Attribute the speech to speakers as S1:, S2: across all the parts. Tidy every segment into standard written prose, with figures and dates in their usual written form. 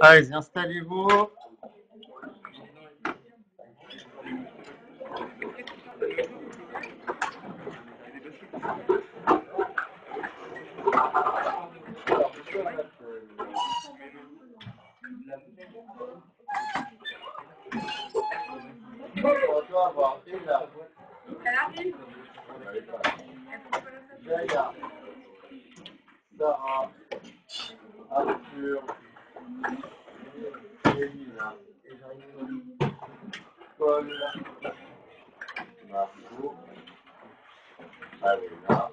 S1: Allez, installez-vous. On doit avoir et là.
S2: Elle arrive.
S1: Jaya, Sarah, Arthur, Elina, Paul, Margot, Alena,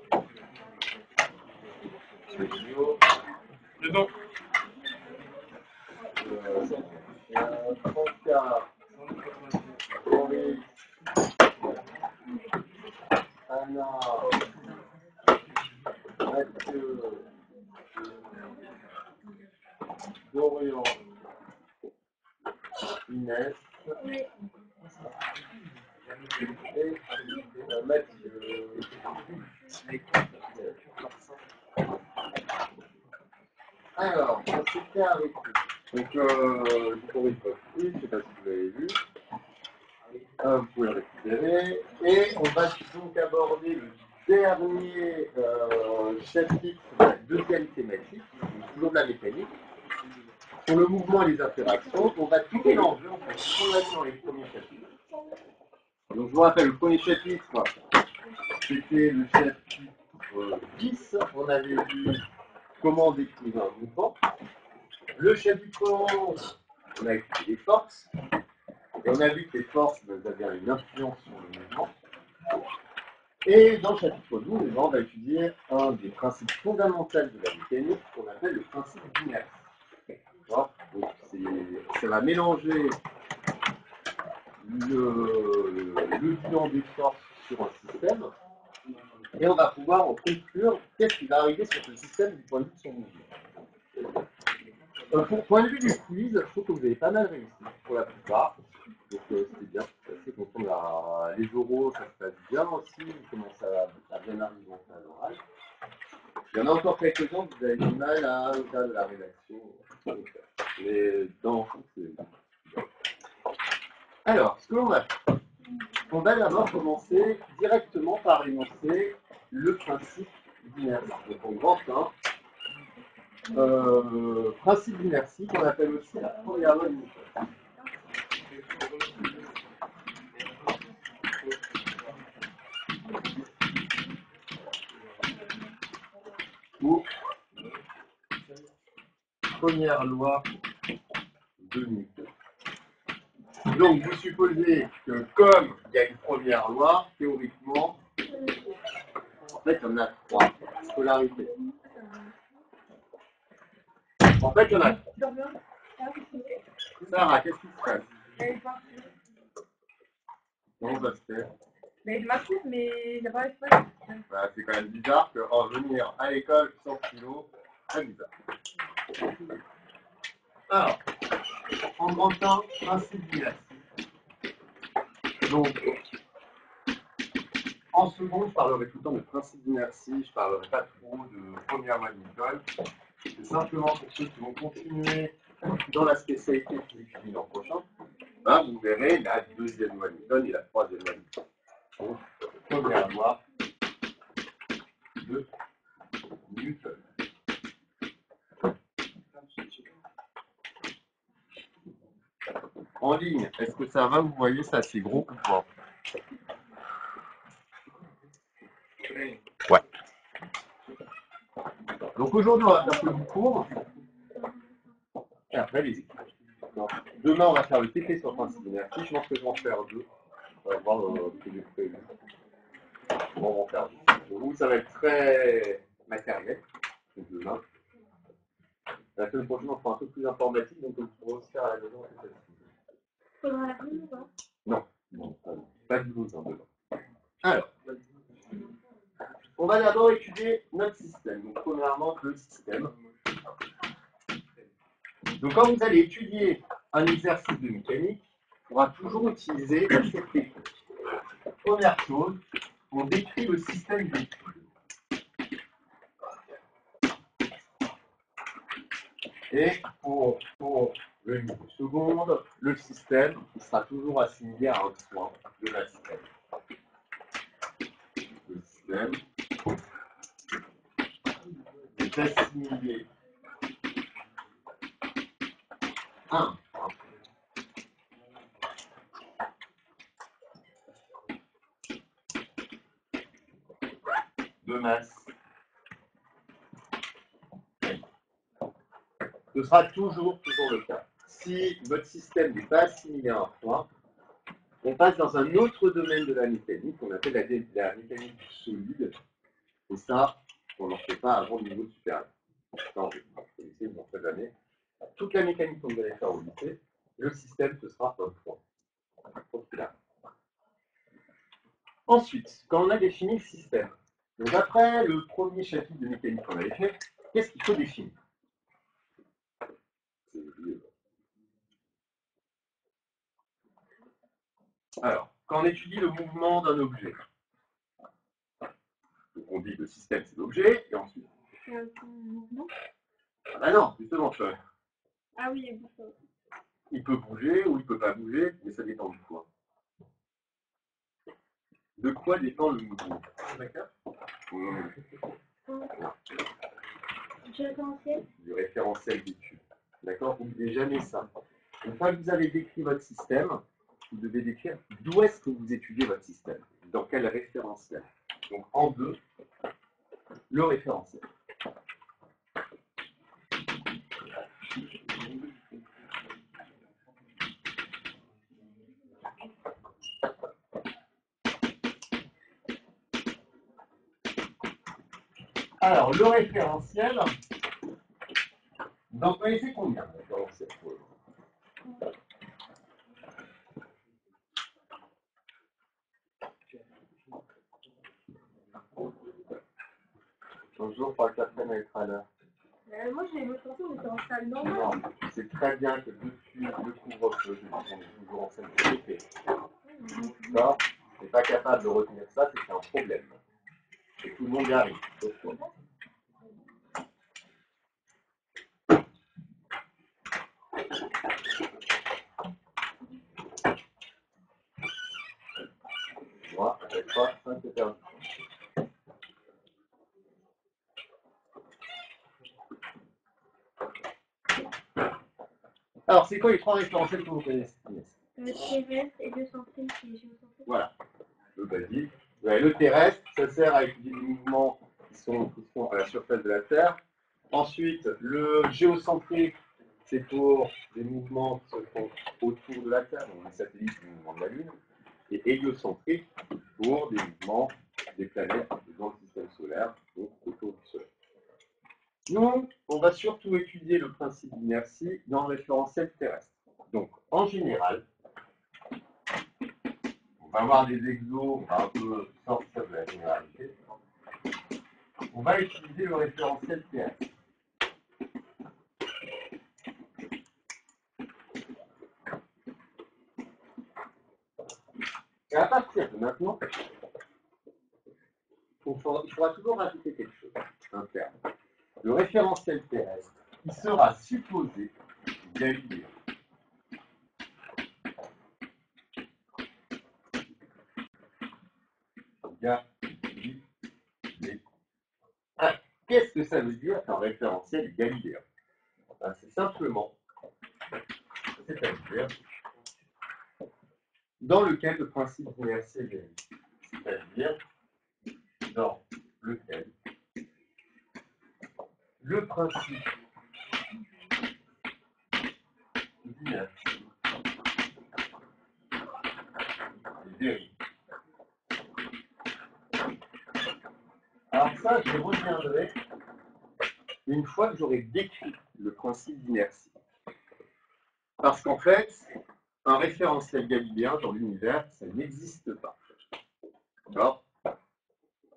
S1: Sergio, Franca, Henri, Anna, Mathieu, Dorian, Inès et Mathieu. Alors, on s'était arrêté. Donc, je corrige votre fil, je ne sais pas si vous l'avez vu. Vous pouvez le récupérer. Et on va donc aborder le dernier chapitre de la deuxième thématique, toujours de la mécanique, sur le mouvement et les interactions. On va tout mélanger en fait, ce qu'on a vu dans les premiers chapitres. Donc, je vous rappelle, le premier chapitre, c'était le chapitre 10. On avait vu comment décrire un mouvement. Le chapitre 11, on a étudié les forces. Et on a vu que les forces avaient une influence sur le mouvement. Et dans le chapitre 12, on va étudier un des principes fondamentaux de la mécanique qu'on appelle le principe d'inertie. Ça va mélanger le bilan des forces sur un système et on va pouvoir en conclure qu'est-ce qui va arriver sur ce système du point de vue de son mouvement. Pour point de vue du quiz, je trouve que vous avez pas mal réussi pour la plupart. Donc c'est bien, je suis assez content. Les oraux, ça se passe bien aussi, ils commencent à bien arriver à l'oral. Il y en a encore quelques-uns, vous avez du mal à faire de la rédaction. Mais dans l'ensemble, c'est bien. Alors, ce que l'on va faire, on va d'abord commencer directement par énoncer le principe d'inertie. Donc en grand 1, principe d'inertie qu'on appelle aussi la première loi de Newton. Ou première loi de Newton. Donc vous supposez que comme il y a une première loi, théoriquement, en fait il y en a 3 polarités. En fait il y en a 3. Sarah, qu'est-ce qui se passe? Comment ça se fait?
S2: Mais je m'approuve, mais j'ai pas
S1: Bah, c'est quand même bizarre qu'en venir à l'école sans stylo, c'est bizarre. Alors, en grand 1, principe d'inertie. Donc, en second, je parlerai tout le temps de principe d'inertie, je ne parlerai pas trop de première loi de Newton. C'est simplement pour ceux qui vont continuer dans la spécialité physique l'an prochain, ben, vous verrez la deuxième loi de Newton et la troisième loi de Newton. Donc, première loi de Newton. En ligne, est-ce que ça va? Vous voyez ça, c'est gros ou pas? Ouais. Donc aujourd'hui, on va faire le cours. Et après, les équipes. Demain, on va faire le TP sur le principe d'inertie. Je pense que je vais en faire 2. On va voir ce que j'ai prévu. On va en faire 2. Pour vous, ça va être très matériel. Donc demain. La semaine prochaine, on fera un peu plus informatique. Donc on pourra aussi faire à la maison.
S2: Faudra la prendre ou pas?
S1: Non. Non, pas de besoin demain. Alors. On va d'abord étudier notre système. Donc, premièrement, le système. Donc, quand vous allez étudier un exercice de mécanique, il faudra toujours utiliser cette technique. Première chose, on décrit le système d'étude. Et pour le niveau seconde, le système sera toujours assimilé à un point de la système. Le système est assimilé à un point de masse. Ce sera toujours le cas. Si votre système n'est pas assimilé à un point, on passe dans un autre domaine de la mécanique, qu'on appelle la mécanique du solide. Et ça, on n'en fait pas avant le niveau supérieur. Au lycée, vous en faites jamais. Toute la mécanique qu'on vous allez faire au lycée, le système, ce sera un point. Ensuite, quand on a défini le système, donc après le premier chapitre de mécanique qu'on avait fait, qu'est-ce qu'il faut définir? Alors, quand on étudie le mouvement d'un objet, donc on dit que le système c'est l'objet, et ensuite.
S2: Mouvement.
S1: Ah bah non, justement,
S2: Ah oui, il bouge.
S1: Il peut bouger ou il ne peut pas bouger, mais ça dépend de quoi. De quoi dépend le mouvement? D'accord.
S2: Du référentiel.
S1: Du référentiel d'étude. D'accord. N'oubliez jamais ça. Une fois que vous avez décrit votre système, vous devez décrire d'où est-ce que vous étudiez votre système. Dans quel référentiel. Donc en deux, le référentiel. Alors, le référentiel, vous en connaissez combien de référentiels? Bonjour, pour le quatrième à être à l'heure.
S2: Moi, j'ai l'impression qu'on était en salle normale.
S1: Non, c'est très bien que depuis le couvre-feu, on est toujours en salle de récré. D'accord. Tu n'es pas capable de retenir ça, c'est qu'il y a un problème. Et tout le monde y arrive. Moi, à chaque fois, 5 c'est perdu. Alors, c'est quoi les trois référentiels que vous connaissez?
S2: Terrestre, héliocentrique et géocentrique.
S1: Voilà, le basique. Ouais, le terrestre, ça sert à étudier les mouvements qui sont à la surface de la Terre. Ensuite, le géocentrique, c'est pour des mouvements qui se font autour de la Terre, donc les satellites, les mouvements de la Lune. Et héliocentrique pour des mouvements des planètes dans le système solaire, donc autour du Soleil. Nous, on va surtout étudier le principe d'inertie dans le référentiel terrestre. Donc, en général, on va avoir des exos, on va un peu sortir de la généralité. On va utiliser le référentiel terrestre. Et à partir de maintenant, il faudra toujours rajouter quelque chose, un terme. Le référentiel terrestre, il sera supposé galiléen. Qu'est-ce que ça veut dire qu'un référentiel galiléen? C'est simplement, c'est-à-dire, dans lequel le principe d'inertie est galiléen. C'est-à-dire, dans lequel le principe d'inertie est vérifié. Alors ça, je reviendrai une fois que j'aurai décrit le principe d'inertie. Parce qu'en fait, un référentiel galiléen dans l'univers, ça n'existe pas. D'accord?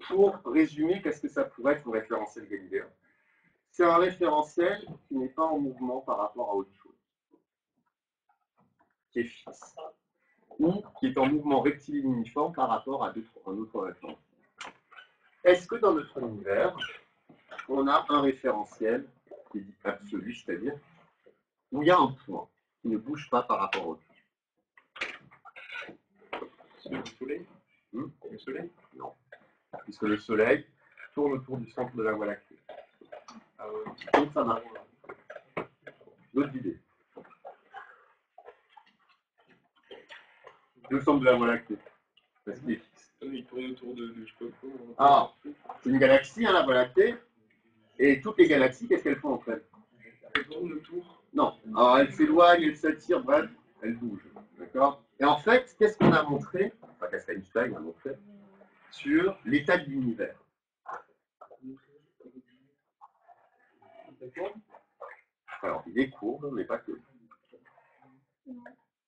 S1: Pour résumer, qu'est-ce que ça pourrait être un référentiel galiléen? C'est un référentiel qui n'est pas en mouvement par rapport à autre chose, qui est fixe, ou qui est en mouvement rectiligne uniforme par rapport à un autre référentiel. Est-ce que dans notre univers, on a un référentiel
S3: qui est dit absolu, c'est-à-dire où il y a un point qui ne bouge pas par rapport au tout.
S4: C'est le soleil. Le soleil.
S3: Non. Puisque le soleil tourne autour du centre de la Voie lactée.
S4: Ah ouais.
S3: Donc ça marche. D'autres idées? Le centre de la Voie lactée. Parce qu'il est fixe.
S4: Il tourne autour de je sais pas quoi.
S3: Ah, c'est une galaxie, hein, la Voie lactée. Et toutes les galaxies, qu'est-ce qu'elles font en fait?
S4: Elle tourne autour.
S3: Non. Alors elles s'éloignent, elles s'attirent, bref, elles bougent. D'accord? Et en fait, qu'est-ce qu'on a montré? Enfin, qu'est-ce qu'Einstein a montré sur l'état de l'univers? Alors, il est court, mais pas que.
S2: Non,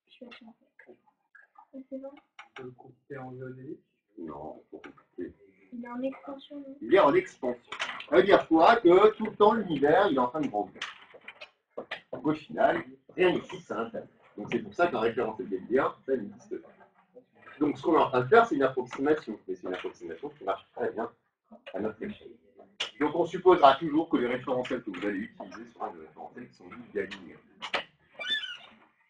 S2: je suis à chanter. C'est bon.
S4: Le computer en géodélique.
S3: Non, c'est trop compliqué.
S2: Il est en extension, non?
S3: Il est en expansion. Ça veut dire quoi? Que tout le temps, l'univers, il est en train de grandir. Donc, au final, rien n'est fixe à l'intérieur. Donc, c'est pour ça qu'un référentiel galiléen, ça n'existe pas. Donc, ce qu'on est en train de faire, c'est une approximation. Mais c'est une approximation qui marche très bien à notre échelle. Donc, on supposera toujours que les référentiels que vous allez utiliser seront des référentiels qui sont dits galiléens.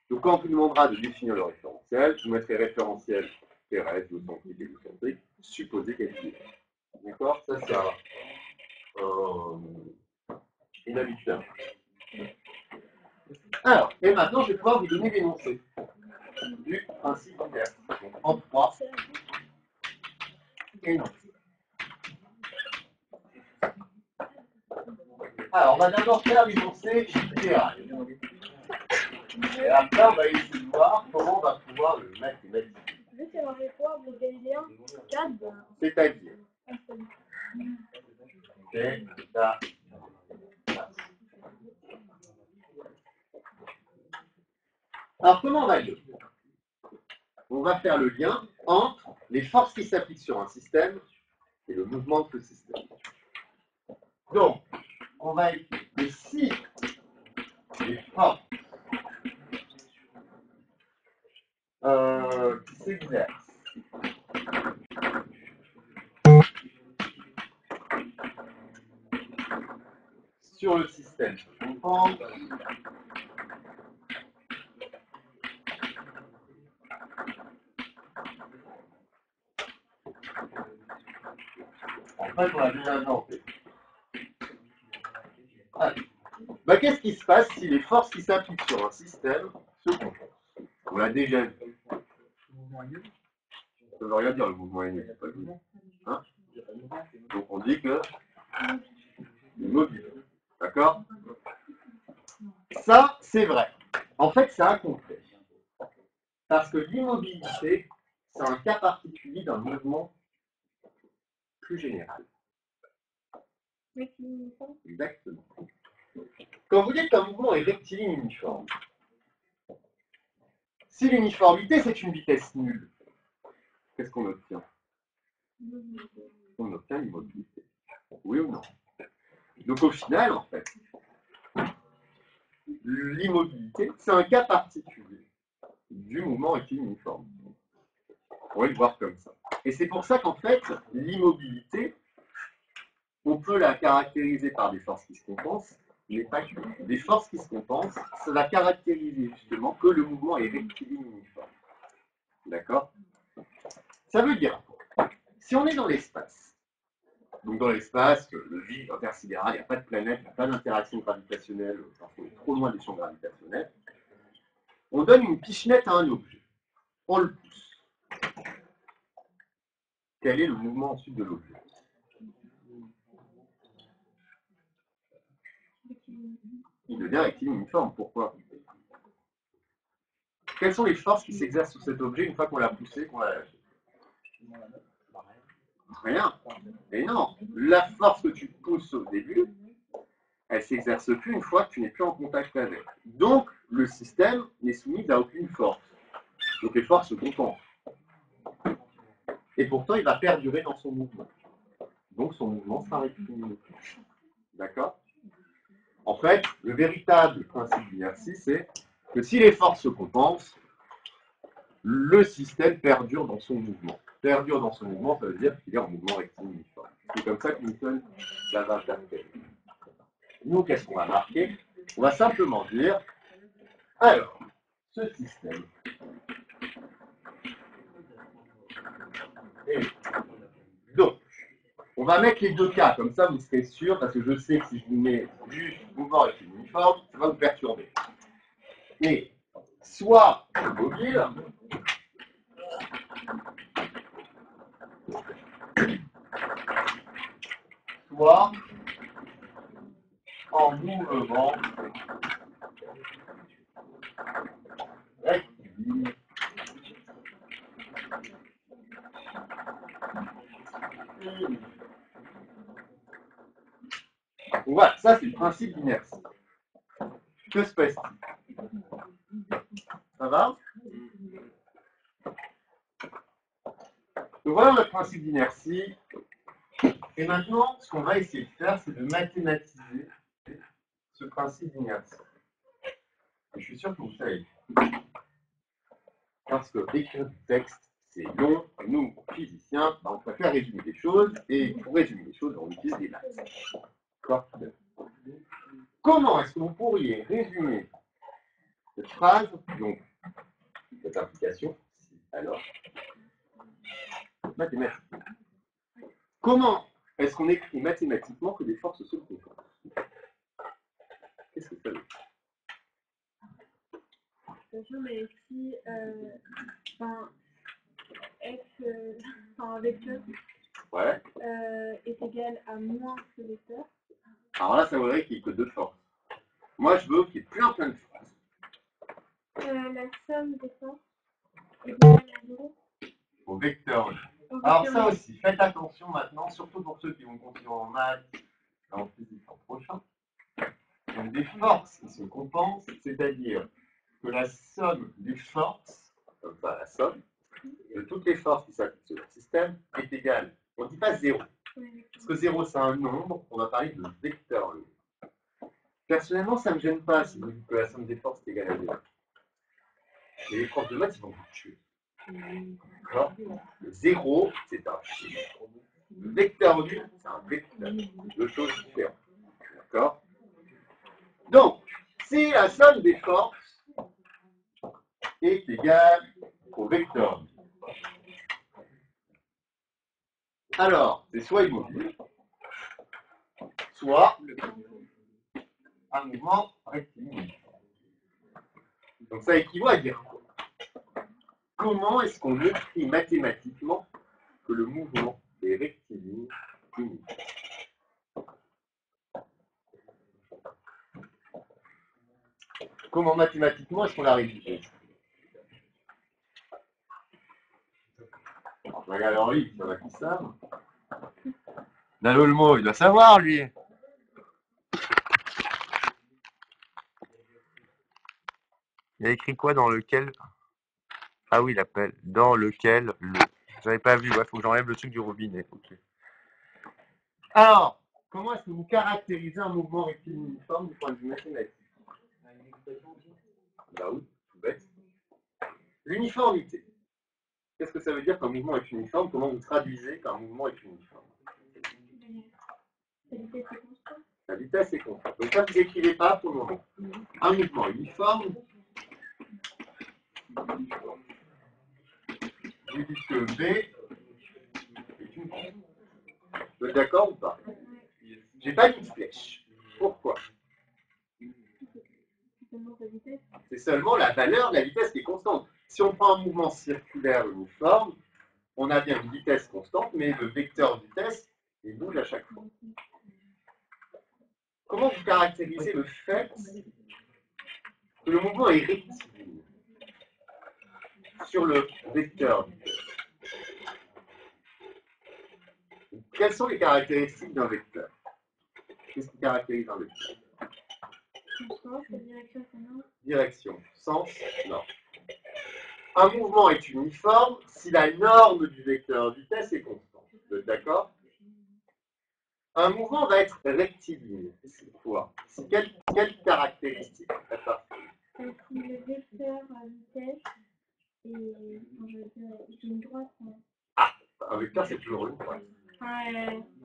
S3: Donc, quand on vous demandera de définir le référentiel, vous mettrez référentiel terrestre, géocentrique et géocentrique, supposé galiléen. D'accord? Ça, c'est une habitude. Alors, et maintenant, je vais pouvoir vous donner l'énoncé du principe inverse. Donc, en 3, énoncé. Alors, on va d'abord faire l'énoncé idéal. Et après, on va essayer de voir comment on va pouvoir le mathématiser.
S2: Vu que c'est dans les poids, le galiléen, 4,
S3: C'est-à-dire,
S2: absolu.
S3: c'est ça. Alors, comment on va le faire? On va faire le lien entre les forces qui s'appliquent sur un système et le mouvement de ce système. Donc, on va écrire que si les forces qui s'exercent sur le système se confondent, en fait, on a déjà inventé. Qu'est-ce qui se passe si les forces qui s'appliquent sur un système se confondent? On l'a déjà vu. Ça ne veut rien dire le mouvement aîné, c'est pas le mouvement. Hein? Donc on dit que immobile. D'accord? Ça, c'est vrai. En fait, c'est incomplet. Parce que l'immobilité, c'est un cas particulier d'un mouvement plus général. Exactement. Quand vous dites qu'un mouvement est rectiligne uniforme, si l'uniformité, c'est une vitesse nulle, qu'est-ce qu'on obtient? On obtient l'immobilité. Oui ou non? Donc au final, en fait, l'immobilité, c'est un cas particulier du mouvement rectiligne uniforme. On va le voir comme ça. Et c'est pour ça qu'en fait, l'immobilité, on peut la caractériser par des forces qui se compensent, mais pas que. Des forces qui se compensent, ça va caractériser justement que le mouvement est rectiligne uniforme. D'accord? Ça veut dire, si on est dans l'espace, donc dans l'espace, le vide intersidéral, il n'y a pas de planète, il n'y a pas d'interaction gravitationnelle, parce qu'on est trop loin des champs gravitationnels, on donne une pichenette à un objet. On le pousse. Quel est le mouvement ensuite de l'objet? Il devient rectiligne uniforme. Pourquoi? Quelles sont les forces qui s'exercent sur cet objet une fois qu'on l'a poussé, qu'on l'a lâché? Rien. Mais non. La force que tu pousses au début, elle ne s'exerce plus une fois que tu n'es plus en contact avec. Donc, le système n'est soumis à aucune force. Donc, les forces se compensent. Et pourtant, il va perdurer dans son mouvement. Donc, son mouvement sera rectiligne. D'accord? En fait, le véritable principe d'inertie, c'est que si les forces se compensent, le système perdure dans son mouvement. Perdure dans son mouvement, ça veut dire qu'il est en mouvement rectiligne uniforme. C'est comme ça que Newton l'a interprété. Nous, qu'est-ce qu'on va marquer? On va simplement dire, alors, ce système est donc, on va mettre les deux cas, comme ça vous serez sûr, parce que je sais que si je vous mets juste mouvement avec une uniforme, ça va vous perturber. Et soit mobile, soit en mouvement rectiligne. Voilà, ça c'est le principe d'inertie. Que se passe-t-il? Ça va? Donc voilà le principe d'inertie. Et maintenant, ce qu'on va essayer de faire, c'est de mathématiser ce principe d'inertie. Je suis sûr que vous savez. Parce que écrire du texte, c'est long. Nous, physiciens, on préfère résumer les choses. Et pour résumer les choses, on utilise des maths. D'accord? Comment est-ce que vous pourriez résumer cette phrase, donc cette implication, alors, mathématiquement? Comment est-ce qu'on écrit mathématiquement que des forces se confondent? Qu'est-ce que ça veut dire?
S2: Attention, mais si f, un vecteur
S3: Ouais.
S2: est égal à moins ce vecteur.
S3: Alors là, ça voudrait qu'il n'y ait que deux forces. Moi, je veux qu'il y ait plein de forces.
S2: La somme des forces est égale à 0.
S3: Au vecteur. Alors ça aussi, faites attention maintenant, surtout pour ceux qui vont continuer en maths, en physique l'an prochain. Donc des forces qui se compensent, c'est-à-dire que la somme des forces, comme ça la somme, de toutes les forces qui s'appliquent sur le système est égale. On ne dit pas 0. Parce que 0 c'est un nombre, on va parler de vecteur. Personnellement, ça ne me gêne pas si vous dites que la somme des forces est égale à 0. Mais les profs de maths, ils vont vous tuer. D'accord? Le 0, c'est un chiffre. Le vecteur nul, c'est un vecteur. C'est deux choses différentes. D'accord? Donc, si la somme des forces est égale au vecteur nul, alors, c'est soit immobile, soit un mouvement rectiligne. Donc ça équivaut à dire quoi? Comment est-ce qu'on écrit mathématiquement que le mouvement est rectiligne unique? Comment mathématiquement est-ce qu'on l'a rédigé? Je regarde Henri, il y en a qui savent. Dalo le mot, il doit savoir lui. Il a écrit quoi dans lequel? Ah oui, il appelle. Dans lequel le. J'avais pas vu, il faut que j'enlève le truc du robinet. Ok. Alors, comment est-ce que vous caractérisez un mouvement rectiligne uniforme du point de vue mathématique? Bah oui, tout bête. L'uniformité. Qu'est-ce que ça veut dire qu'un mouvement est uniforme? Comment vous traduisez qu'un mouvement est uniforme? La vitesse est constante. Donc ça, vous n'écrivez pas pour le moment. Un mouvement uniforme, vous dites que V est une constante. Vous êtes d'accord ou pas? J'ai pas mis de flèche. Pourquoi? C'est seulement la valeur de la vitesse qui est constante. Si on prend un mouvement circulaire uniforme, on a bien une vitesse constante, mais le vecteur vitesse, il bouge à chaque fois. Comment vous caractérisez le fait que le mouvement est rectiligne sur le vecteur vitesse? Quelles sont les caractéristiques d'un vecteur? Qu'est-ce qui caractérise un vecteur? Direction, sens, norme. Un mouvement est uniforme si la norme du vecteur vitesse est constante. Vous êtes d'accord? Un mouvement va être rectiligne. C'est quoi? C'est quelle caractéristique?
S2: Si le vecteur vitesse est une droite.
S3: Ah, un vecteur c'est toujours une droite.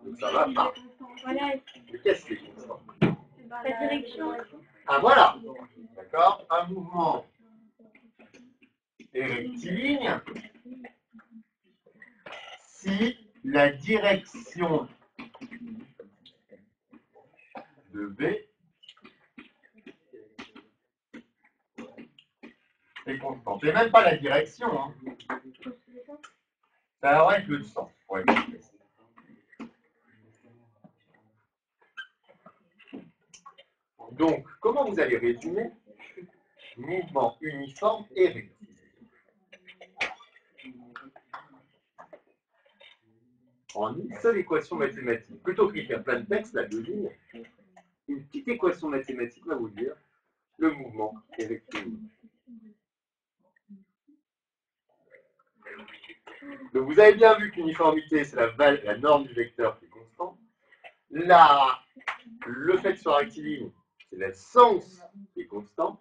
S3: Donc ça va pas.
S2: Voilà.
S3: Mais qu'est-ce qui est constant?
S2: La direction.
S3: Ah voilà, d'accord, un mouvement est rectiligne si la direction de B est constante. Et même pas la direction, hein. Ça aurait être le sens. Ouais. Donc, comment vous allez résumer mouvement uniforme et rectiligne? En une seule équation mathématique. Plutôt qu'écrire plein de textes, là, 2 lignes, une petite équation mathématique va vous dire le mouvement est rectiligne. Donc vous avez bien vu qu'uniformité, c'est la norme du vecteur qui est constante. Le fait que ce soit rectiligne, c'est le sens qui est constant.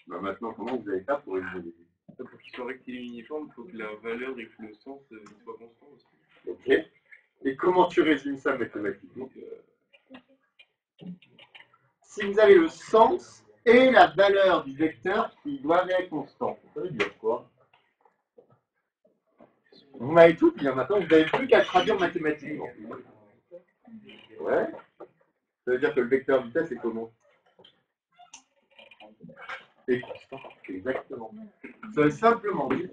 S3: Ben maintenant, comment vous allez faire pour résumer?
S4: Pour qu'il soit rectiligne uniforme, il faut que la valeur et que le sens soient constants aussi.
S3: Ok. Et comment tu résumes ça mathématiquement? Si vous avez le sens et la valeur du vecteur qui doivent être constants, ça veut dire quoi? Vous m'avez tout dit, maintenant vous n'avez plus qu'à traduire mathématiquement. Ouais. Ça veut dire que le vecteur vitesse est comment? C'est constant, exactement. Ça veut simplement dire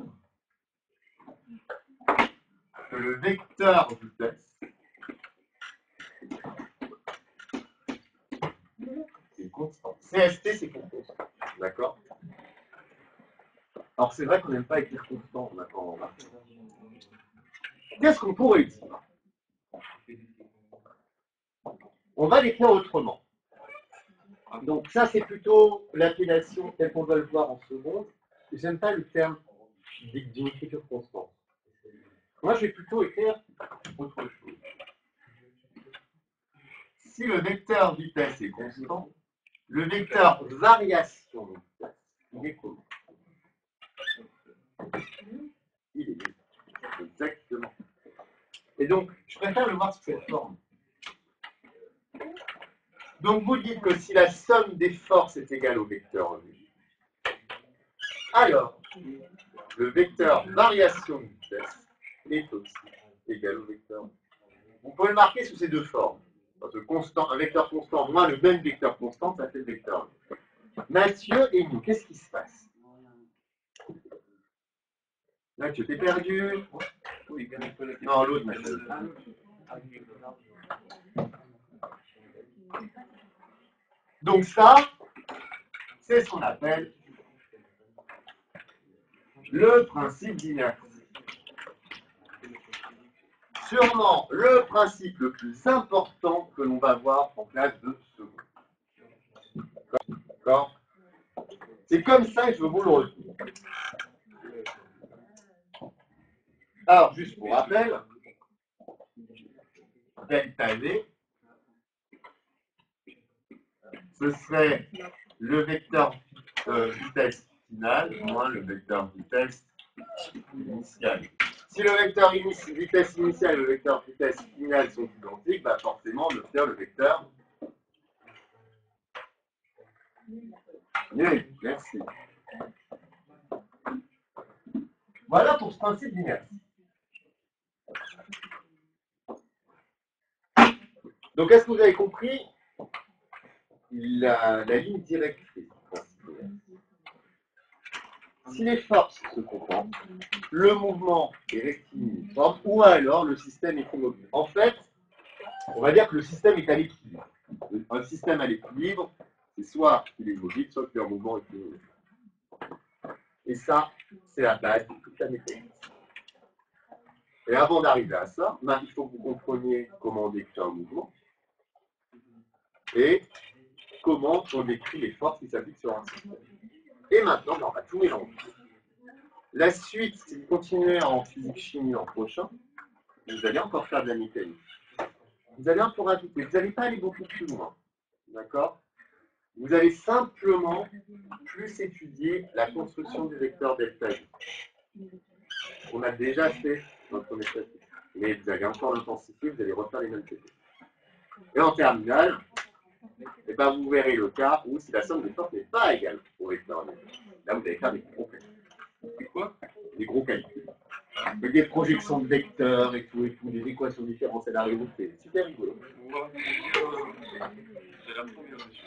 S3: que le vecteur vitesse est constant. CST, c'est constant. D'accord? Alors c'est vrai qu'on n'aime pas écrire constant maintenant. Qu'est-ce qu'on pourrait dire? On va l'écrire autrement. Donc ça, c'est plutôt l'appellation telle qu'on va le voir en seconde. J'aime pas le terme d'une écriture constante. Moi, je vais plutôt écrire autre chose. Si le vecteur vitesse est constant, le vecteur variation de vitesse, il est comment? Il est exactement. Et donc, je préfère le voir sous cette forme. Donc, vous dites que si la somme des forces est égale au vecteur V, alors le vecteur variation de vitesse est aussi égal au vecteur V. Vous pouvez le marquer sous ces deux formes. Parce que constant, un vecteur constant moins le même vecteur constant, ça fait le vecteur V. Mathieu et nous, qu'est-ce qui se passe? Mathieu, t'es perdu? Non, l'autre, Mathieu. Donc ça, c'est ce qu'on appelle le principe d'inertie. Sûrement le principe le plus important que l'on va voir en classe de seconde. D'accord? C'est comme ça que je veux vous le retenir. Alors, juste pour rappel, delta V, ce serait le vecteur vitesse finale moins le vecteur vitesse initiale. Si le vecteur vitesse initiale et le vecteur vitesse finale sont identiques, bah forcément, on obtient le vecteur. Oui, merci. Voilà pour ce principe d'inertie. Donc, est-ce que vous avez compris la ligne directrice? Si les forces se confondent, le mouvement est rectiligne ou alors le système est immobile. En fait, on va dire que le système est à l'équilibre. Un système à l'équilibre, c'est soit qu'il est mobile, soit qu'il y a un mouvement équilibré. Et ça, c'est la base de toute la mécanique. Et avant d'arriver à ça, il faut que vous compreniez comment on décrit un mouvement et comment on décrit les forces qui s'appliquent sur un système. Et maintenant, on va tout mélanger. La suite, si vous continuez en physique-chimie l'an prochain, vous allez encore faire de la mécanique. Vous allez encore rajouter, vous n'allez pas aller beaucoup plus loin. D'accord? Vous allez simplement plus étudier la construction du vecteur delta V. On a déjà fait dans le premier chapitre, mais vous allez encore l'intensifier, vous allez refaire les mêmes techniques. Et en terminale, Et ben vous verrez le cas où si la somme des forces n'est pas égale au vecteur. Là, vous allez faire des gros calculs.
S4: C'est quoi?
S3: Des gros calculs. Avec des projections de vecteurs et tout, des équations différentielles à résoudre, c'est super rigolo.
S4: Wow. J'ai l'air trop bien dessus.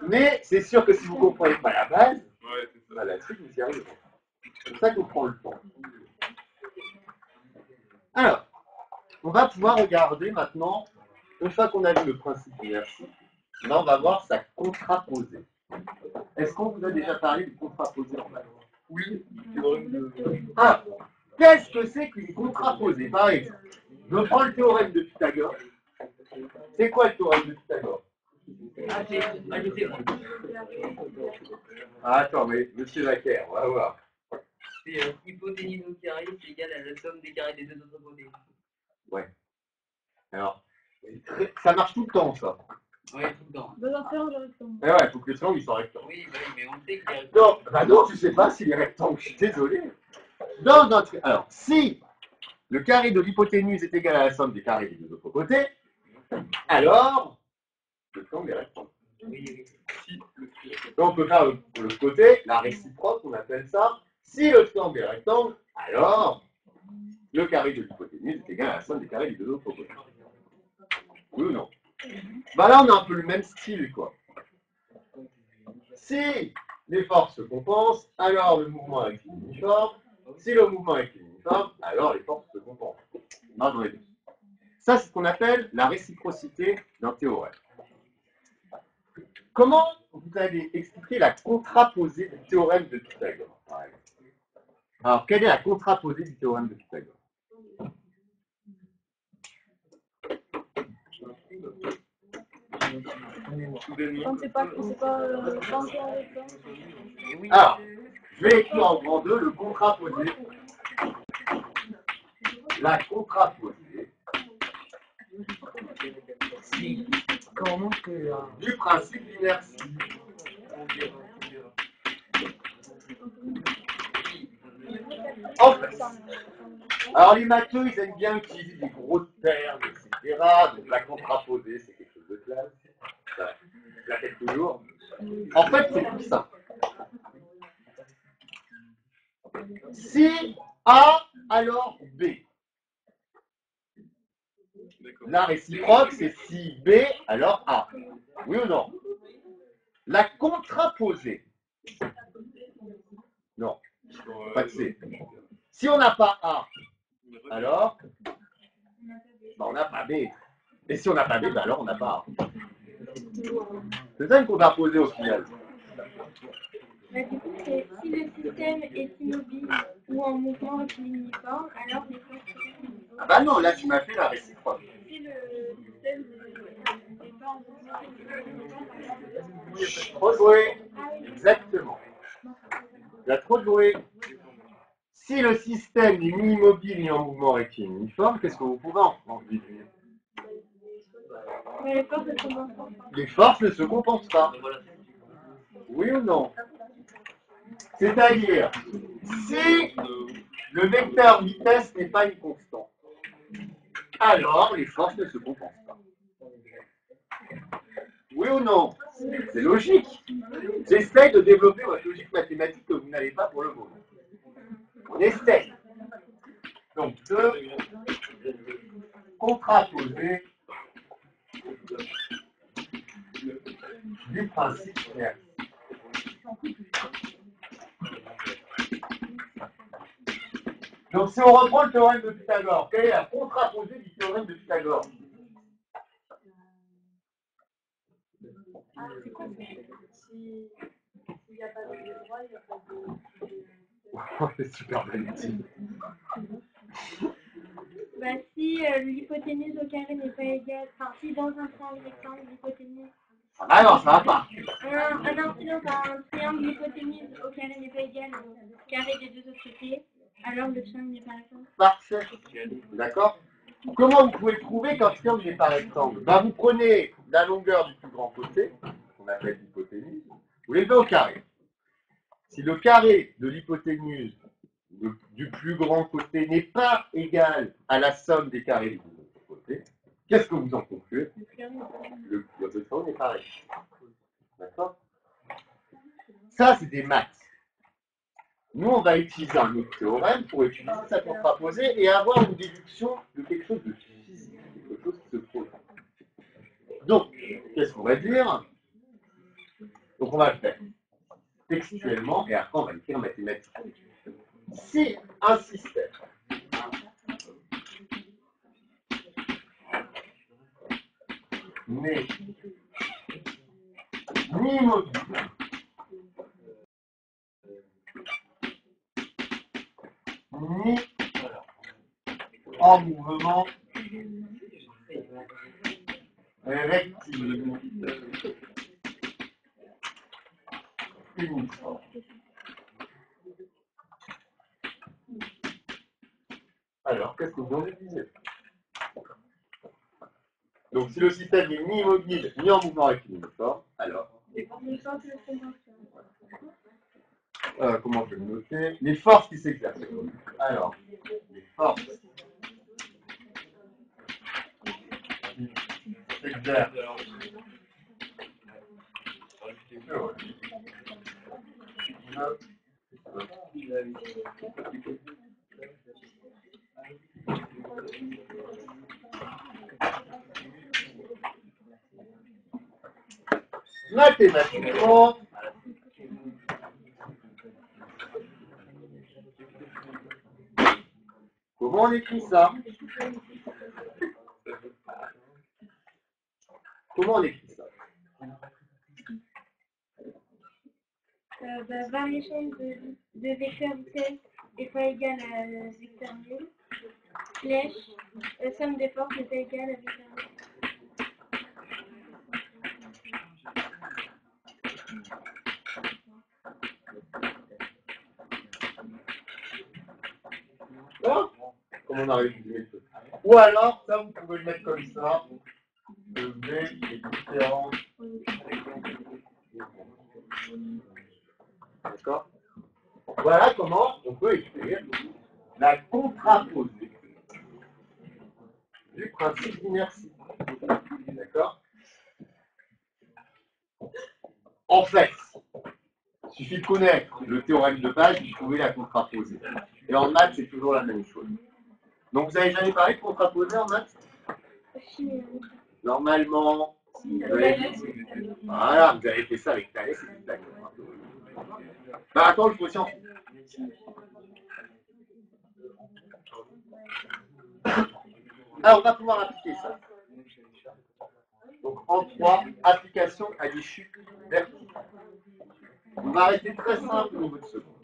S3: Mais c'est sûr que si vous ne comprenez pas la base,
S4: Ouais, c'est ça.
S3: bah, la suite, vous y arriverez. C'est pour ça qu'on prend le temps. Alors, on va pouvoir regarder maintenant, une fois qu'on a vu le principe d'inertie, là on va voir sa contraposée. Est-ce qu'on vous a déjà parlé de contraposée en maths?
S4: Oui, théorème de...
S3: Ah, qu'est-ce que c'est qu'une contraposée? Par exemple, je prends le théorème de Pythagore. C'est quoi le théorème de Pythagore? Ah, attends, mais monsieur Laquer, on va voir.
S5: C'est hypoténuse au carré, c'est égal à la somme des carrés des deux autres côtés.
S3: Ouais. Alors, ça marche tout le temps, ça.
S5: Oui, tout le temps.
S2: Dans un triangle rectangle.
S3: Mais ouais, il faut que le triangle il soit rectangle.
S5: Oui, bah oui, mais on sait qu'il y a...
S3: Non, bah non, tu sais pas s'il est rectangle, je suis désolé. Dans un triangle. Alors, si le carré de l'hypoténuse est égal à la somme des carrés des deux autres côtés, alors le triangle est rectangle.
S5: Oui, oui.
S4: Si, le triangle.
S3: Donc on peut faire le côté, la réciproque, on appelle ça. Si le triangle est rectangle, alors le carré de l'hypoténuse est égal à la somme des carrés des deux autres côtés. Oui ou non? Bah là, on a un peu le même style, quoi. Si les forces se compensent, alors le mouvement est uniforme. Si le mouvement est uniforme, alors les forces se compensent. Non, dans les deux. Ça, c'est ce qu'on appelle la réciprocité d'un théorème. Comment vous allez expliquer la contraposée du théorème de Pythagore, par exemple? Alors, quelle est la contraposée du théorème de Pythagore?
S2: Quand c'est pas rangé en rectangle.
S5: Oui.
S3: Alors, je vais écrire en grand 2 le contraposé. La contraposée
S5: Si. Comment que là?
S3: du principe d'inertie. En fait, alors les matheux, ils aiment bien utiliser des gros termes, etc. Donc la contraposée, c'est quelque chose de classe. Ça, je la fais toujours. En fait, c'est tout ça. Si A, alors B.
S4: D'accord.
S3: La réciproque, c'est si B, alors A. Oui ou non? La contraposée. Non, pas de C. Si on n'a pas A, alors bah, on n'a pas B. Et si on n'a pas B, bah, alors on n'a pas A. C'est ça une contraposée au final.
S2: Bah, du coup, c'est si le système est immobile ou en mouvement uniforme, alors les forces sont uniformes.
S3: Ah bah non, là tu m'as fait la réciproque.
S2: Si le système n'est pas en mouvement uniforme,
S3: Trop joué. Exactement. Il a trop joué. Si le système est ni immobile ni en mouvement rectiligne uniforme, qu'est-ce que vous pouvez en déduire?
S2: les forces ne sont pas ensemble.
S3: Les forces ne se compensent pas. Oui ou non? C'est-à-dire, si le vecteur vitesse n'est pas une constante, alors les forces ne se compensent pas. Oui ou non? C'est logique. J'essaie de développer votre logique mathématique que vous n'avez pas pour le moment. On essaie. Donc, de contraposer du principe d'inertie. Donc, si on reprend le théorème de Pythagore, quelle est la contraposée du théorème de Pythagore?
S2: Ah, c'est quoi s'il n'y a pas de droit, il n'y a pas de...
S3: C'est super magnifique.
S2: Bah, si l'hypoténuse au carré n'est pas égale, enfin, si dans un triangle rectangle, l'hypoténuse...
S3: Ah non, ça va pas.
S2: Sinon, quand un triangle, l'hypoténuse au carré n'est pas égale au carré des deux autres côtés, alors le triangle n'est pas rectangle.
S3: Parfait. D'accord? Comment vous pouvez trouver qu'un triangle n'est pas rectangle? Ben, vous prenez la longueur du plus grand côté, qu'on appelle l'hypoténuse, vous l'élevez au carré. Si le carré de l'hypoténuse du plus grand côté n'est pas égal à la somme des carrés des deux autres côtés, Qu'est-ce que vous en concluez? Le triangle est pareil. D'accord? Ça, c'est des maths. Nous, on va utiliser un autre théorème pour utiliser sa contraposée et avoir une déduction de quelque chose de physique, quelque chose qui se pose. Donc, qu'est-ce qu'on va dire? Donc, on va le faire textuellement et après, on va l'écrire mathématiquement. Si un système n'est ni mobile, ni en mouvement rectiligne uniforme. Alors, qu'est-ce que vous en déduisez? Donc, si le système n'est ni mobile, ni en mouvement rectiligne uniforme, alors comment je vais le noter? Les forces qui s'exercent. Alors, les forces qui s'exercent mathématiquement, comment on écrit ça? Comment on écrit ça?
S2: Variation de vecteur vitesse n'est pas égale à vecteur nul. Flèche, somme des forces n'est pas égale à vecteur nul.
S3: Comment on a résumé ça? Ou alors, ça, vous pouvez le mettre comme ça. Le V est différent. D'accord? Voilà comment on peut écrire la contraposée du principe d'inertie. D'accord? En fait, il suffit de connaître le théorème de base et de trouver la contraposée. Et en maths, c'est toujours la même chose. Donc, vous n'avez jamais parlé de contraposée en maths? Normalement, voilà, vous avez fait ça avec Thalès et Pythagore. Bah, attends, je vois en alors, on va pouvoir appliquer ça. Donc, en 3, application à des chutes verticales. On va arrêter très simple au niveau de seconde.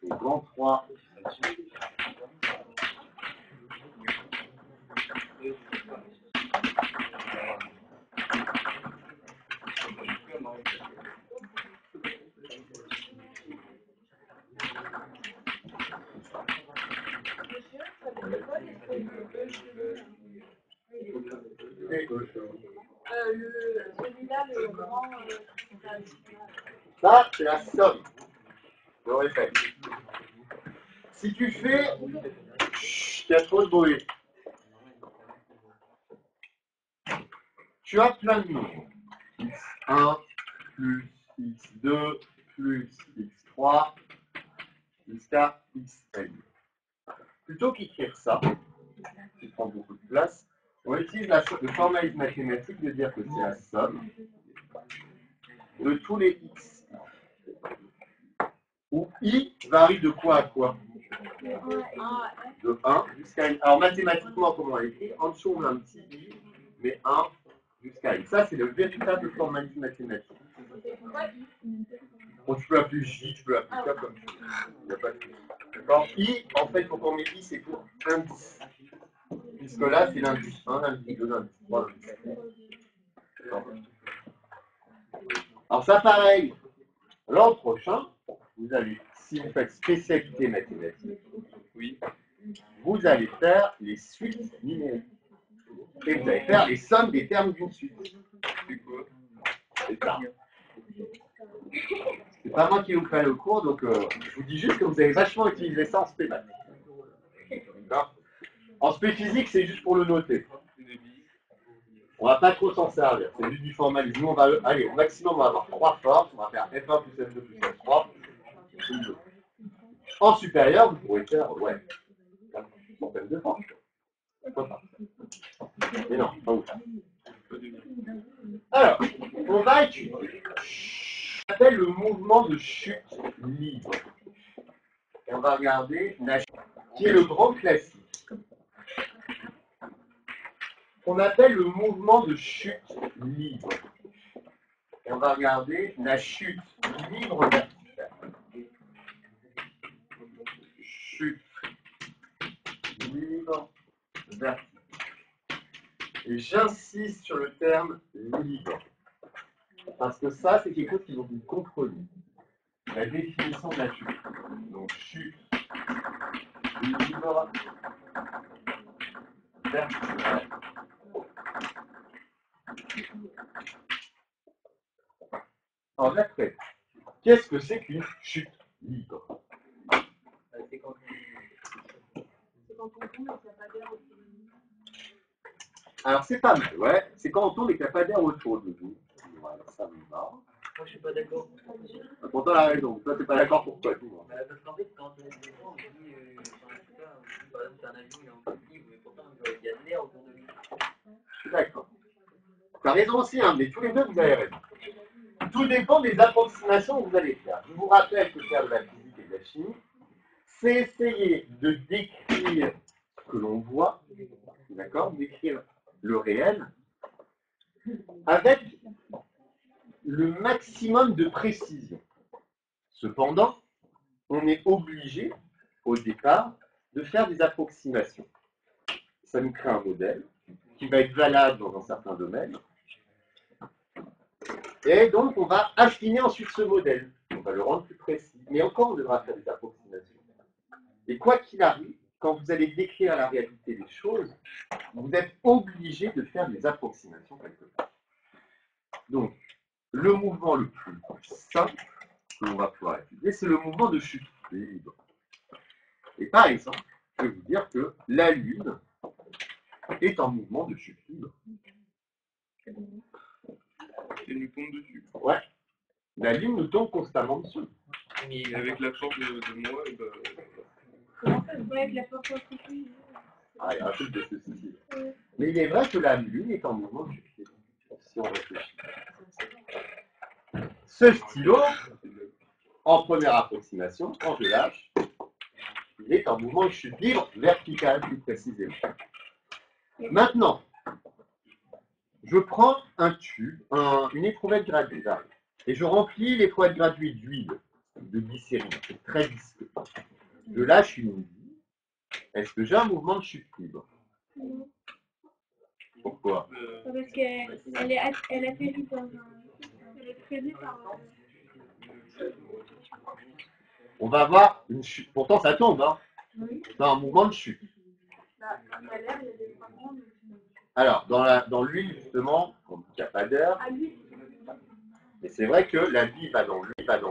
S3: Donc, en 3, ça, c'est la somme. Je le répète. Si tu fais, il y a trop de bruit. Tu as plein de nombres. x1 plus x2 plus x3 jusqu'à xn. Plutôt qu'écrire ça, qui prend beaucoup de place, on utilise le formalisme mathématique de dire que c'est la somme de tous les x. Où i varie de quoi à quoi? De 1 jusqu'à n. Alors mathématiquement, comment on l'écrit? En dessous, on a un petit i, mais 1 jusqu'à n. Ça, c'est le véritable formalisme mathématique. Bon, tu peux appeler j, tu peux l'appeler k comme tu veux. Il n'y a pas de souci. D'accord? I, en fait, pour qu'on met i, c'est pour indice. Puisque là, c'est l'indice 1, l'indice 2, l'indice 3, l'indice 4. Alors ça, pareil. L'an prochain, vous allez, si vous faites spécialité mathématique,
S4: Oui.
S3: vous allez faire les suites numériques. Et vous allez faire les sommes des termes d'une suite.
S4: C'est quoi?
S3: C'est ça. C'est pas moi qui vous fais le cours, donc je vous dis juste que vous avez vachement utilisé ça en spé maths. D'accord? En spé physique, c'est juste pour le noter. On va pas trop s'en servir, c'est juste du formalisme. Nous, on va, allez, au maximum, on va avoir 3 formes. On va faire F1 plus F2 plus F3. En supérieur, vous pourrez faire, ouais, une centaine de formes. Pourquoi pas? Mais non, pas ouf. Alors, on va étudier ce qu'on appelle le mouvement de chute libre. Et on va regarder la chute, qui est le grand classique. On appelle le mouvement de chute libre. Et on va regarder la chute libre verticale. Chute libre verticale. Et j'insiste sur le terme libre. Parce que ça, c'est quelque chose qu'il faut que vous compreniez. La définition de la chute. Donc, chute libre verticale. En après, qu'est-ce que c'est qu'une chute libre?
S5: C'est quand
S2: on tombe et qu'il n'y a pas d'air autour de nous.
S3: Alors, c'est pas mal, ouais. C'est quand on tombe et qu'il n'y a pas d'air autour de nous. Voilà, ça me va.
S5: moi je suis pas d'accord.
S3: Pourtant, la raison. Toi, t'es pas d'accord pour quoi, toi?
S5: Parce qu'en fait, quand on est devant, on dit, enfin, je sais pas, on dit, par exemple, c'est un avion, il est en chute libre, mais pourtant, il y a de l'air autour de lui.
S3: Je suis d'accord. Tu as raison aussi, hein, mais tous les deux, vous avez raison. Tout dépend des approximations que vous allez faire. Je vous rappelle que faire de la physique et de la chimie, c'est essayer de décrire ce que l'on voit, d'accord, décrire le réel, avec le maximum de précision. Cependant, on est obligé, au départ, de faire des approximations. Ça nous crée un modèle qui va être valable dans un certain domaine. Et donc, on va affiner ensuite ce modèle. On va le rendre plus précis. Mais encore, on devra faire des approximations. Et quoi qu'il arrive, quand vous allez décrire la réalité des choses, vous êtes obligé de faire des approximations quelque part. Donc, le mouvement le plus simple que l'on va pouvoir étudier, c'est le mouvement de chute libre. Et par exemple, je vais vous dire que la Lune est en mouvement de chute libre.
S4: Et nous tombe dessus.
S3: Ouais. La Lune nous tombe constamment dessus.
S4: Et avec la force de moi, et
S2: Ouais, avec la force centrifuge.
S3: Ah, il y a un truc de ceci. Mais il est vrai que la Lune est en mouvement de chute libre, si on réfléchit. Ce stylo, en première approximation, quand je lâche, il est en mouvement de chute libre verticale, plus précisément. Maintenant, je prends un tube, une éprouvette graduée, et je remplis l'éprouvette graduée d'huile, de glycérine, c'est très visqueux. Je lâche une bille. Est-ce que j'ai un mouvement de chute libre?
S2: Non.
S3: Pourquoi?
S2: Parce qu'elle atterrit dans un. Elle est traînée par.
S3: On va avoir une chute. Pourtant, ça tombe, hein?
S2: Oui.
S3: Dans un mouvement de chute.
S2: Là, à l'air, il y a des fragments.
S3: Alors, dans l'huile, justement, on dit qu'il n'y a pas d'air.
S2: À l'huile.
S3: Mais c'est vrai que la bille va dans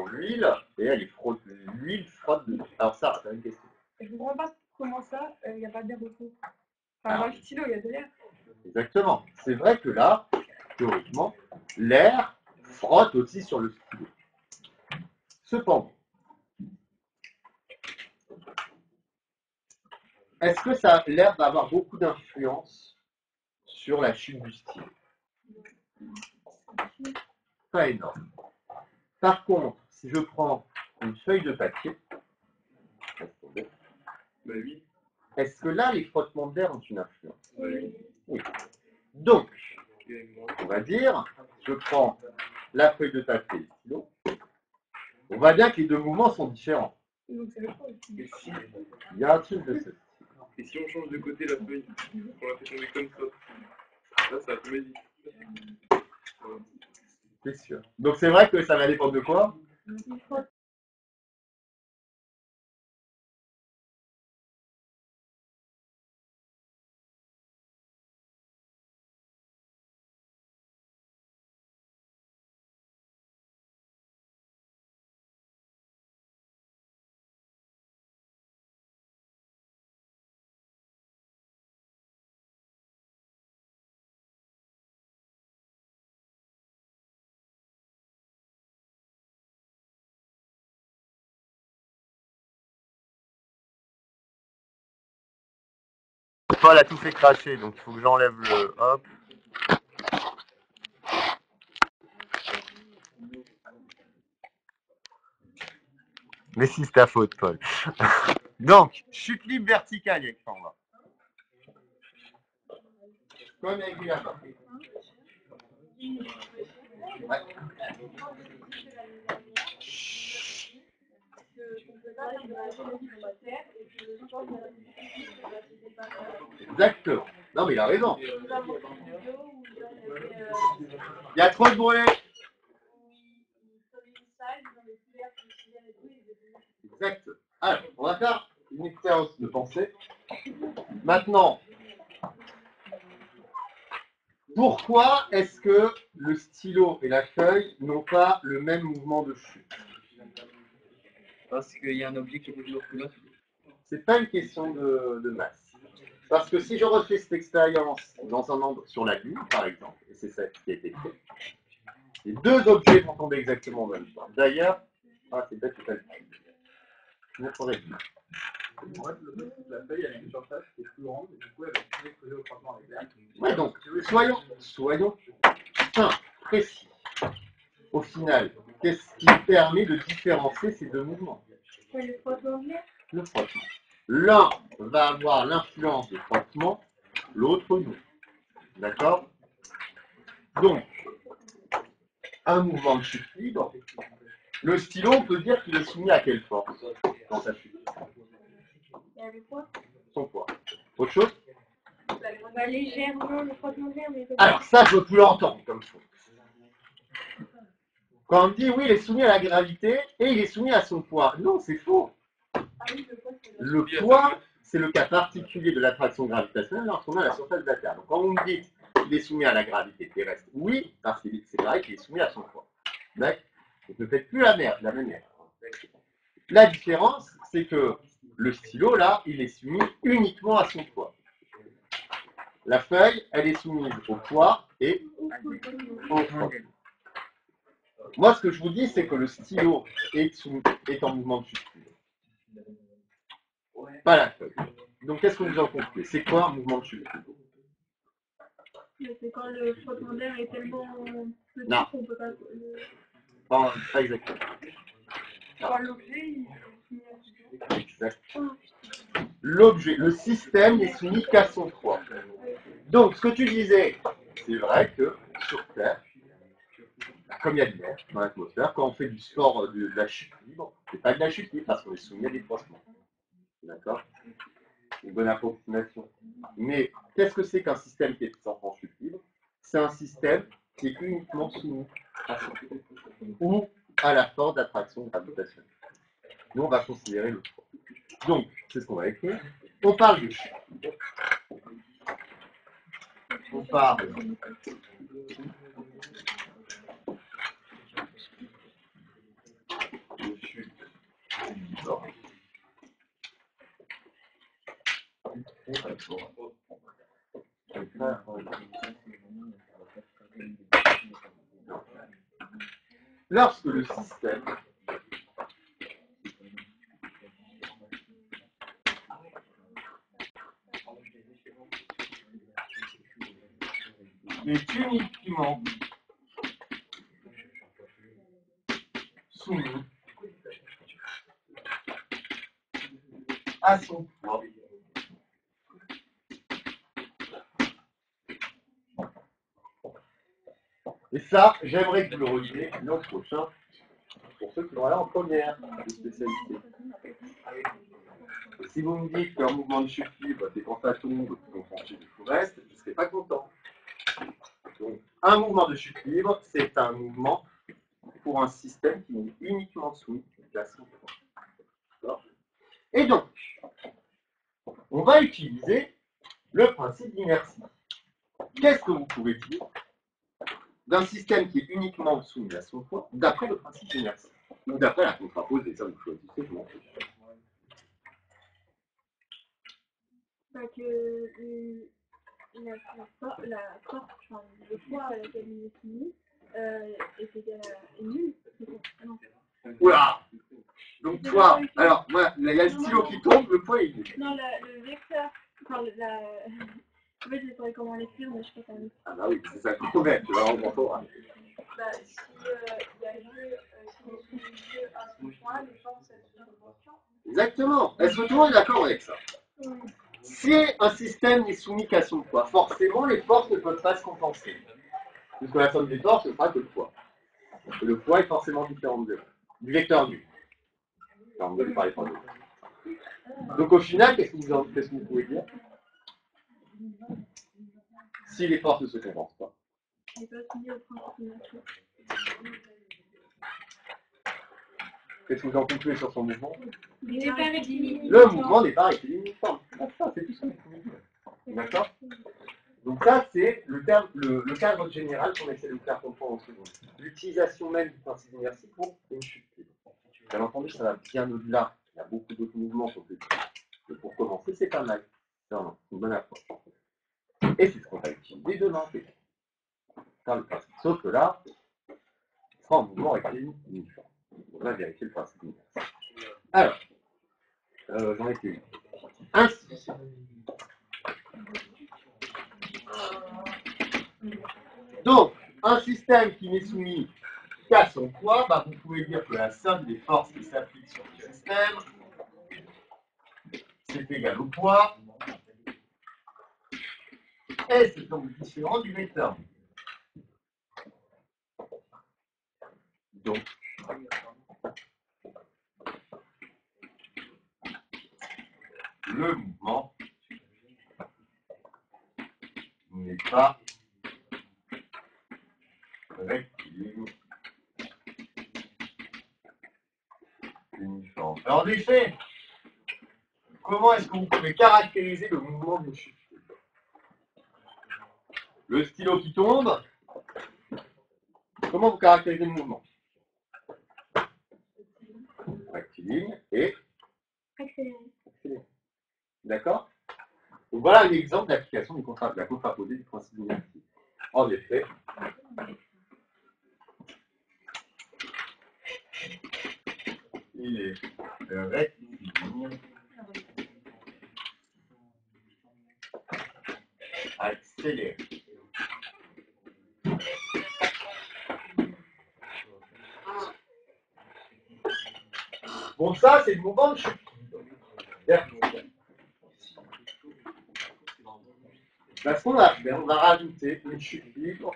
S3: l'huile, et elle frotte, l'huile frotte dessus. Alors ça, c'est une question.
S6: Je ne comprends pas comment ça, il n'y a pas d'air autour. Enfin, dans le stylo, il y a de l'air.
S3: Exactement. C'est vrai que là, théoriquement, l'air frotte aussi sur le stylo. Cependant, est-ce que l'air va avoir beaucoup d'influence sur la chute du stylo? Pas énorme. Par contre, si je prends une feuille de papier,
S4: bah oui.
S3: est-ce que là, les frottements d'air ont une influence?
S2: Oui.
S3: Oui. Donc,
S4: Et moi,
S3: on va dire, je prends la feuille de papier et le stylo. On voit bien que les deux mouvements sont différents.
S6: Donc c'est le fond.
S4: et si,
S3: Il y a un truc de ce type.
S4: et si on change de côté la feuille, on la fait tomber comme ça, là, ça a tombé vite. Voilà.
S3: C'est sûr. Donc c'est vrai que ça va dépendre de quoi?
S2: Il faut
S3: Paul a tout fait cracher, donc il faut que j'enlève le... Hop. Mais si, c'est ta faute, Paul. Donc, chute libre verticale, Alexandre. Comme avec lui là-bas. Ouais. Exactement. Non, mais il a raison. Il y a trop de bruit. Exact. Alors, on va faire une expérience de pensée. Maintenant, pourquoi est-ce que le stylo et la feuille n'ont pas le même mouvement de chute?
S5: Parce qu'il y a un objet qui est plus lourd que l'autre.
S3: C'est pas une question de masse. Parce que si je refais cette expérience dans un endroit sur la Lune, par exemple, et c'est ça qui a été fait, les deux objets vont tomber exactement au même temps. D'ailleurs, c'est bête, c'est pas le cas. Je faudrait dire.
S4: Moi, la feuille avec une surface qui est plus grande, et du coup, elle va plus exposer au frottement avec l'air.
S3: Ouais, donc, soyons simples, précis. Au final, qu'est-ce qui permet de différencier ces deux mouvements?
S2: Le frottement de l'air.
S3: Le frottement. L'un va avoir l'influence du frottement, l'autre non. D'accord? Donc, un mouvement de chute libre, le stylo, on peut dire qu'il est soumis à quelle force dans sa chute?
S2: Il y a le poids.
S3: Son poids. Autre chose?
S2: Bah, légèrement le frottement de l'air, mais
S3: Alors ça, je peux l'entendre comme faux. Quand on me dit oui, il est soumis à la gravité et il est soumis à son poids. Non, c'est faux. Le poids, c'est le cas particulier de l'attraction gravitationnelle lorsqu'on est à la surface de la Terre. Donc quand vous me dites qu'il est soumis à la gravité terrestre, oui, parce que c'est pareil qu'il est soumis à son poids. D'accord? Donc ne faites plus la même erreur. La différence, c'est que le stylo, là, il est soumis uniquement à son poids. La feuille, elle est soumise au poids et au frottement. Moi, ce que je vous dis, c'est que le stylo est en mouvement de chute libre. Pas la feuille. Donc, qu'est-ce que vous en concluez? C'est quoi un mouvement de chute libre?
S6: C'est quand le frottement d'air est tellement petit
S3: Non.
S6: qu'on peut pas...
S3: Pas exactement.
S6: Quand l'objet, il est soumis à son poids.
S3: Exactement. L'objet, le système n'est soumis qu'à son poids. Donc, ce que tu disais, c'est vrai que sur Terre, comme il y a de l'air dans l'atmosphère, quand on fait du sport de la chute libre, c'est pas de la chute libre parce qu'on est soumis à des frottements. D'accord? Une bonne approximation. Mais qu'est-ce que c'est qu'un système qui est en chute libre? C'est un système qui est uniquement soumis à son poids ou à la force d'attraction gravitationnelle. Nous, on va considérer le poids. Donc, c'est ce qu'on va écrire. On parle de chute libre. On parle de chute libre. Lorsque le système est uniquement soumis à son poids. Et ça, j'aimerais que vous le reliez l'an prochain, pour ceux qui vont aller en première de spécialité. Et si vous me dites qu'un mouvement de chute libre, c'est quand ça tombe, qu'on franchit du tout reste, je ne serai pas content. Donc, un mouvement de chute libre, c'est un mouvement pour un système qui est uniquement soumis à son poids. Et donc, on va utiliser le principe d'inertie. Qu'est-ce que vous pouvez dire d'un système qui est uniquement soumis à son poids d'après le principe d'inertie? Ou d'après la contraposée, ça vous choisissez, je m'en fiche.
S6: La force, enfin, le poids à laquelle il est soumis est égal à nul. Non.
S3: Oula! Donc toi, alors, voilà, il y a le stylo qui tombe, le poids il est.
S6: Non, le vecteur Enfin, en fait, je saurais comment l'écrire, mais je peux pas l'écrire.
S3: Ah bah oui, c'est ça qu'on met, tu vas en voir.
S6: Bah, si il y a jeu, si on suit le jeu à ce point-là, les forces, elles se proportionnent.
S3: Exactement. Est-ce que tout le monde est d'accord avec ça?
S2: Ouais.
S3: Si un système n'est soumis qu'à son poids, forcément les forces ne peuvent pas se compenser. Puisque la somme des forces ne sera que le poids. Et le poids est forcément différent du vecteur nu. Alors, on va parler par deux. Donc au final, qu'est-ce que vous pouvez dire? Si les forces ne se compensent pas.
S6: J'ai pas soumis au principe de nature.
S3: Qu'est-ce que vous en concluez sur son mouvement?
S2: Il n'est pas rectiligne.
S3: Le mouvement n'est pas rectiligne uniforme. Ça, c'est tout ce que vous pouvez dire. D'accord? Donc ça, c'est le cadre général qu'on essaie de vous faire comprendre en seconde. L'utilisation même du principe d'inertie pour une chute libre. Bien entendu, ça va bien au-delà. Il y a beaucoup d'autres mouvements qu'on peut faire. Mais pour commencer, c'est pas mal. C'est vraiment une bonne approche. Et c'est ce qu'on va utiliser demain. Faire le principe. Sauf que là, on sera en mouvement rectiligne uniforme. On va vérifier le principe d'inertie. Alors, j'en ai fait une. Ainsi. Donc, un système qui n'est soumis qu'à son poids, bah, vous pouvez dire que la somme des forces qui s'appliquent sur le système, c'est égal au poids, et c'est donc différent du vecteur. Donc, le mouvement n'est pas rectiligne uniforme. Alors, en effet, comment est-ce que vous pouvez caractériser le mouvement d'une chute? Le stylo qui tombe, comment vous caractérisez le mouvement? Rectiligne et
S2: Accéléré.
S3: d'accord? Donc voilà un exemple d'application de la contraposée du principe d'inertie. En effet, il est rectiligne accéléré. Bon, ça, c'est le mouvement de chute. Parce qu'on va faire, on va rajouter une chute libre,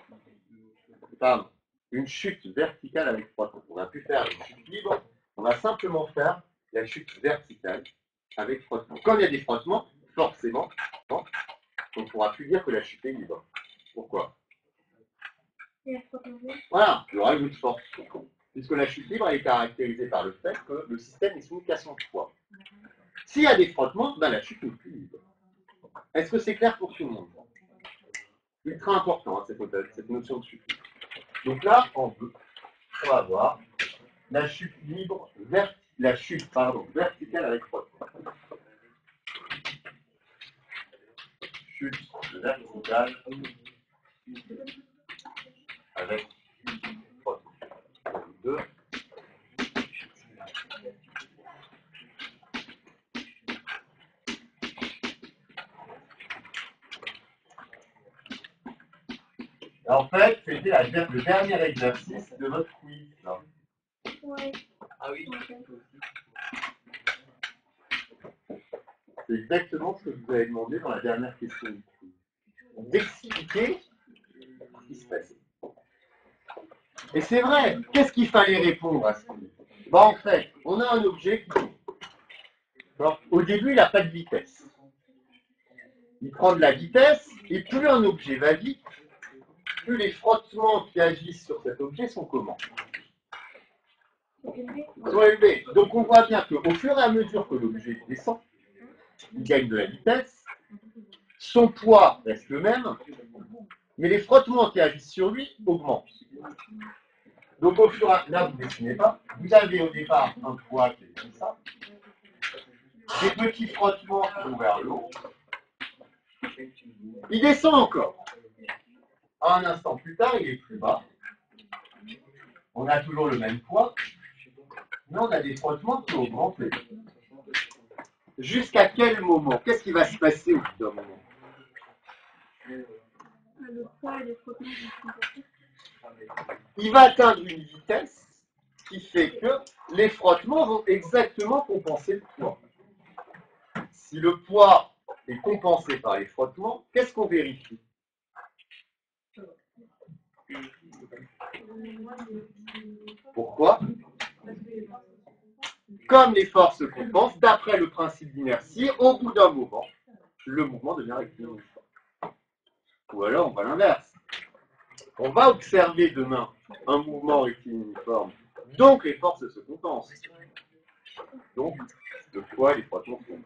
S3: pardon, une chute verticale avec frottement. On a pu faire une chute libre, on va simplement faire la chute verticale avec frottement. Comme il y a des frottements, forcément, on ne pourra plus dire que la chute est libre. Pourquoi? Voilà, il y aura une autre force. Puisque la chute libre est caractérisée par le fait que le système est soumis qu'à son poids. S'il y a des frottements, ben la chute n'est plus libre. Est-ce que c'est clair pour tout le monde? Ultra important, hein, cette notion de chute libre. Donc là, en bleu, on va voir la chute libre, verticale avec frottement. Chute verticale avec frottement. 2. En fait, c'était le dernier exercice de votre quiz. Là.
S2: Ouais.
S5: Ah oui.
S3: C'est exactement ce que je vous avais demandé dans la dernière question du quiz. D'expliquer ce qui se passait. Et c'est vrai, qu'est-ce qu'il fallait répondre à ce quiz? Bah, en fait, on a un objet qui tourne. Alors, au début, il n'a pas de vitesse. Il prend de la vitesse, et plus un objet va vite, plus les frottements qui agissent sur cet objet sont comment? Sont élevés. Donc on voit bien qu'au fur et à mesure que l'objet descend, il gagne de la vitesse, son poids reste le même, mais les frottements qui agissent sur lui augmentent. Donc au fur et à mesure, là vous ne dessinez pas, vous avez au départ un poids qui est comme ça, des petits frottements qui vont vers le haut, il descend encore. Un instant plus tard, il est plus bas. On a toujours le même poids, mais on a des frottements qui augmentent. Jusqu'à quel moment? Qu'est-ce qui va se passer au bout d'un moment?
S6: Le poids et les frottements vont se comporter.
S3: Il va atteindre une vitesse qui fait que les frottements vont exactement compenser le poids. Si le poids est compensé par les frottements, qu'est-ce qu'on vérifie? Pourquoi? Comme les forces se compensent, d'après le principe d'inertie, au bout d'un moment, le mouvement devient rectiligne. Ou alors on va l'inverse. On va observer demain un mouvement rectiligne-uniforme, donc les forces se compensent. Donc le poids et les frottements se compensent.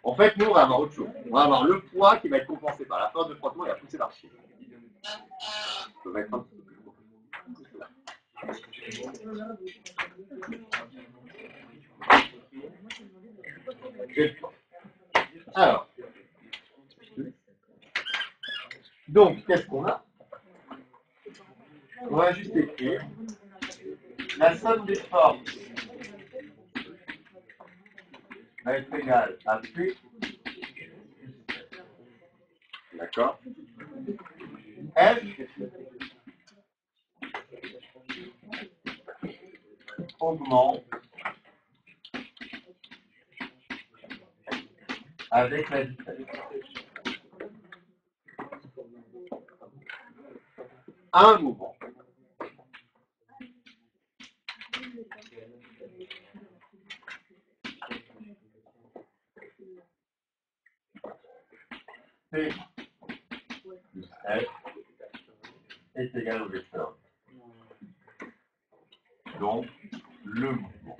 S3: En fait, nous, on va avoir autre chose. On va avoir le poids qui va être compensé par la force de frottement et la poussée d'archive. Ça va être un petit peu plus gros. Alors, donc, qu'est-ce qu'on a? On va juste écrire la somme des forces va être égale à P. D'accord? F augmente avec la vitesse. À un moment. P plus F est égal au vecteur. Donc, le mouvement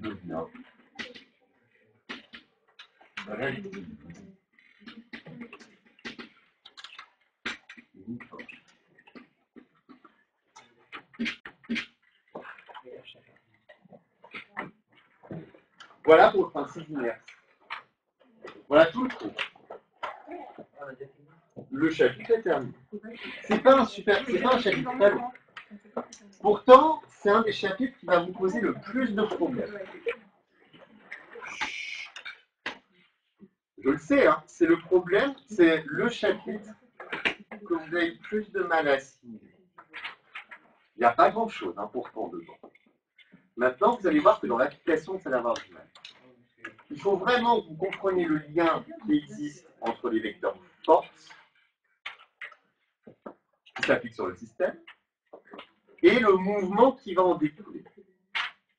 S3: devient rectiligne. Voilà pour le principe d'inertie. Voilà tout le cours. Le chapitre est terminé. C'est pas un chapitre très long. Pourtant, c'est un des chapitres qui va vous poser le plus de problèmes. Je le sais, hein, c'est le problème, c'est le chapitre que vous avez plus de mal à assimiler. Il n'y a pas grand-chose, hein, pourtant, dedans. Maintenant, vous allez voir que dans l'application, ça va avoir du mal. Il faut vraiment que vous compreniez le lien qui existe entre les vecteurs force, qui s'appliquent sur le système, et le mouvement qui va en découler.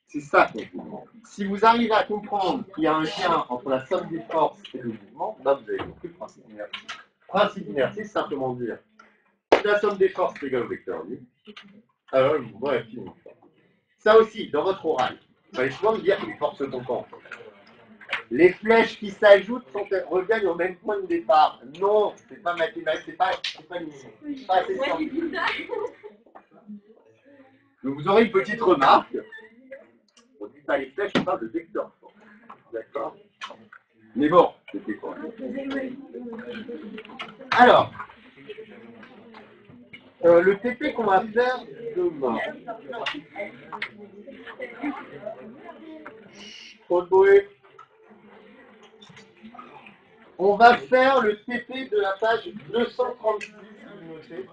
S3: C'est ça qu'on vous demande. Si vous arrivez à comprendre qu'il y a un lien entre la somme des forces et le mouvement, là vous avez compris le principe d'inertie. Le principe d'inertie, c'est simplement dire que la somme des forces est égale au vecteur nu, alors le mouvement est fini. Ça aussi, dans votre oral, vous allez souvent me dire que les forces se compensent. Les flèches qui s'ajoutent reviennent au même point de départ. Non, c'est pas mathématique, c'est pas assez scientifique. Donc vous aurez une petite remarque. On ne dit pas les flèches, on parle de vecteur force. D'accord? Mais bon, c'était quoi? Alors, le TP qu'on va faire demain. Trop de bruit. On va faire le TP de la page 236, vous notez.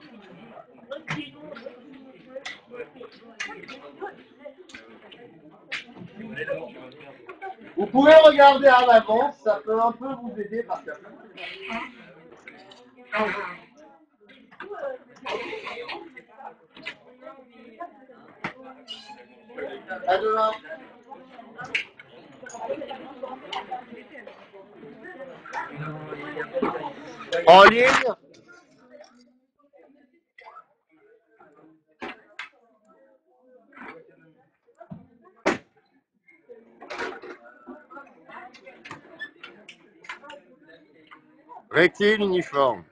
S3: Vous pouvez regarder à l'avance, ça peut un peu vous aider parce que... À demain. En ligne. Rectiligne uniforme.